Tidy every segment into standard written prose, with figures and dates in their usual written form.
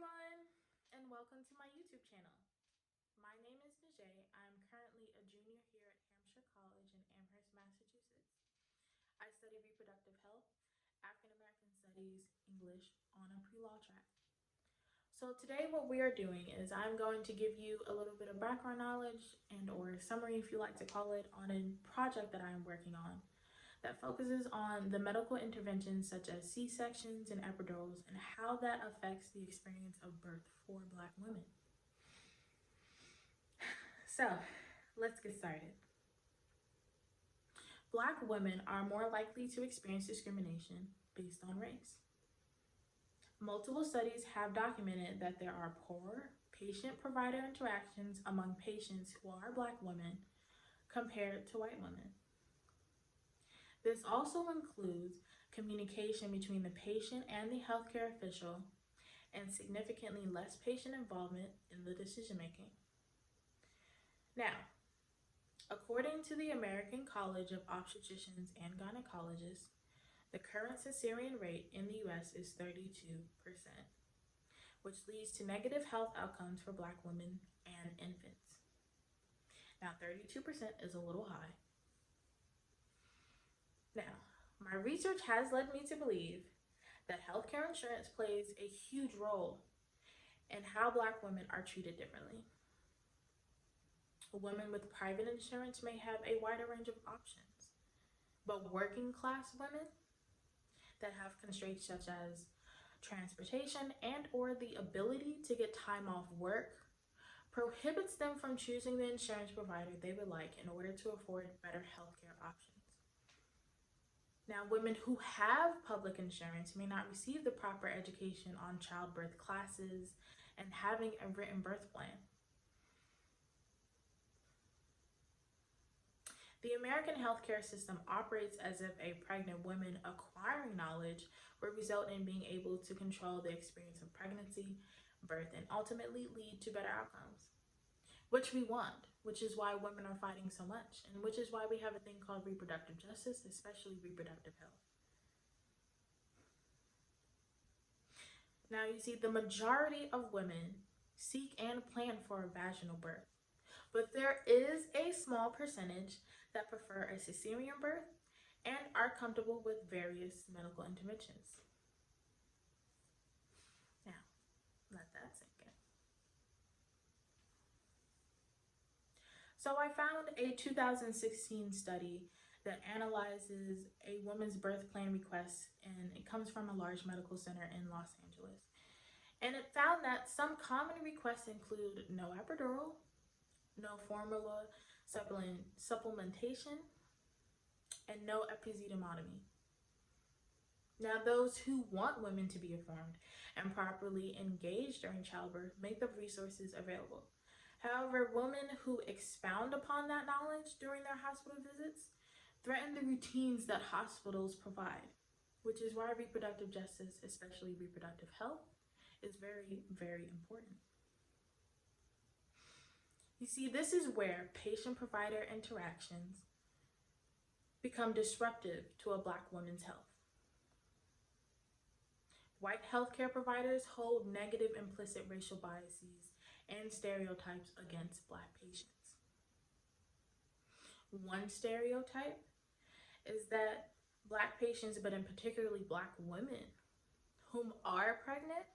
everyone, and welcome to my YouTube channel. My name is Najee. I'm currently a junior here at Hampshire College in Amherst, Massachusetts. I study reproductive health, African American studies, English on a pre-law track. So today what we are doing is I'm going to give you a little bit of background knowledge and or summary, if you like to call it, on a project that I'm working on that focuses on the medical interventions such as C-sections and epidurals and how that affects the experience of birth for Black women. So let's get started. Black women are more likely to experience discrimination based on race. Multiple studies have documented that there are poor patient-provider interactions among patients who are Black women compared to white women. This also includes communication between the patient and the healthcare official and significantly less patient involvement in the decision making. Now, according to the American College of Obstetricians and Gynecologists, the current cesarean rate in the US is 32%, which leads to negative health outcomes for Black women and infants. Now, 32% is a little high. Now, my research has led me to believe that healthcare insurance plays a huge role in how Black women are treated differently. Women with private insurance may have a wider range of options, but working class women that have constraints such as transportation and or the ability to get time off work prohibits them from choosing the insurance provider they would like in order to afford better healthcare options. Now, women who have public insurance may not receive the proper education on childbirth classes and having a written birth plan. The American healthcare system operates as if a pregnant woman acquiring knowledge would result in being able to control the experience of pregnancy, birth, and ultimately lead to better outcomes, which we want, which is why women are fighting so much, and which is why we have a thing called reproductive justice, especially reproductive health. Now, you see, the majority of women seek and plan for a vaginal birth, but there is a small percentage that prefer a cesarean birth and are comfortable with various medical interventions. Now, let that sink in. So I found a 2016 study that analyzes a woman's birth plan request, and it comes from a large medical center in Los Angeles. And it found that some common requests include no epidural, no formula supplementation, and no episiotomy. Now, those who want women to be informed and properly engaged during childbirth make the resources available. However, women who expound upon that knowledge during their hospital visits threaten the routines that hospitals provide, which is why reproductive justice, especially reproductive health, is very, very important. You see, this is where patient-provider interactions become disruptive to a Black woman's health. White healthcare providers hold negative implicit racial biases and stereotypes against Black patients. One stereotype is that Black patients, but in particularly Black women whom are pregnant,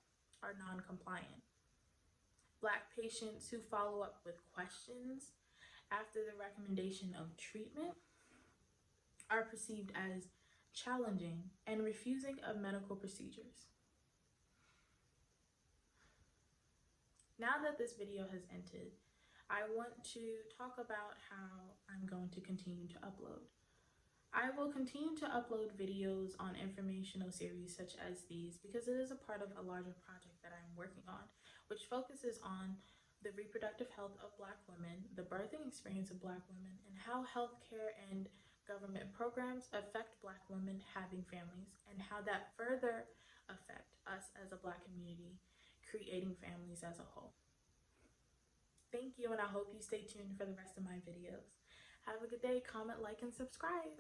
are non-compliant. Black patients who follow up with questions after the recommendation of treatment are perceived as challenging and refusing of medical procedures. Now that this video has ended, I want to talk about how I'm going to continue to upload. I will continue to upload videos on informational series such as these because it is a part of a larger project that I'm working on, which focuses on the reproductive health of Black women, the birthing experience of Black women, and how healthcare and government programs affect Black women having families, and how that further affect us as a Black community creating families as a whole. Thank you, and I hope you stay tuned for the rest of my videos. Have a good day, comment, like, and subscribe.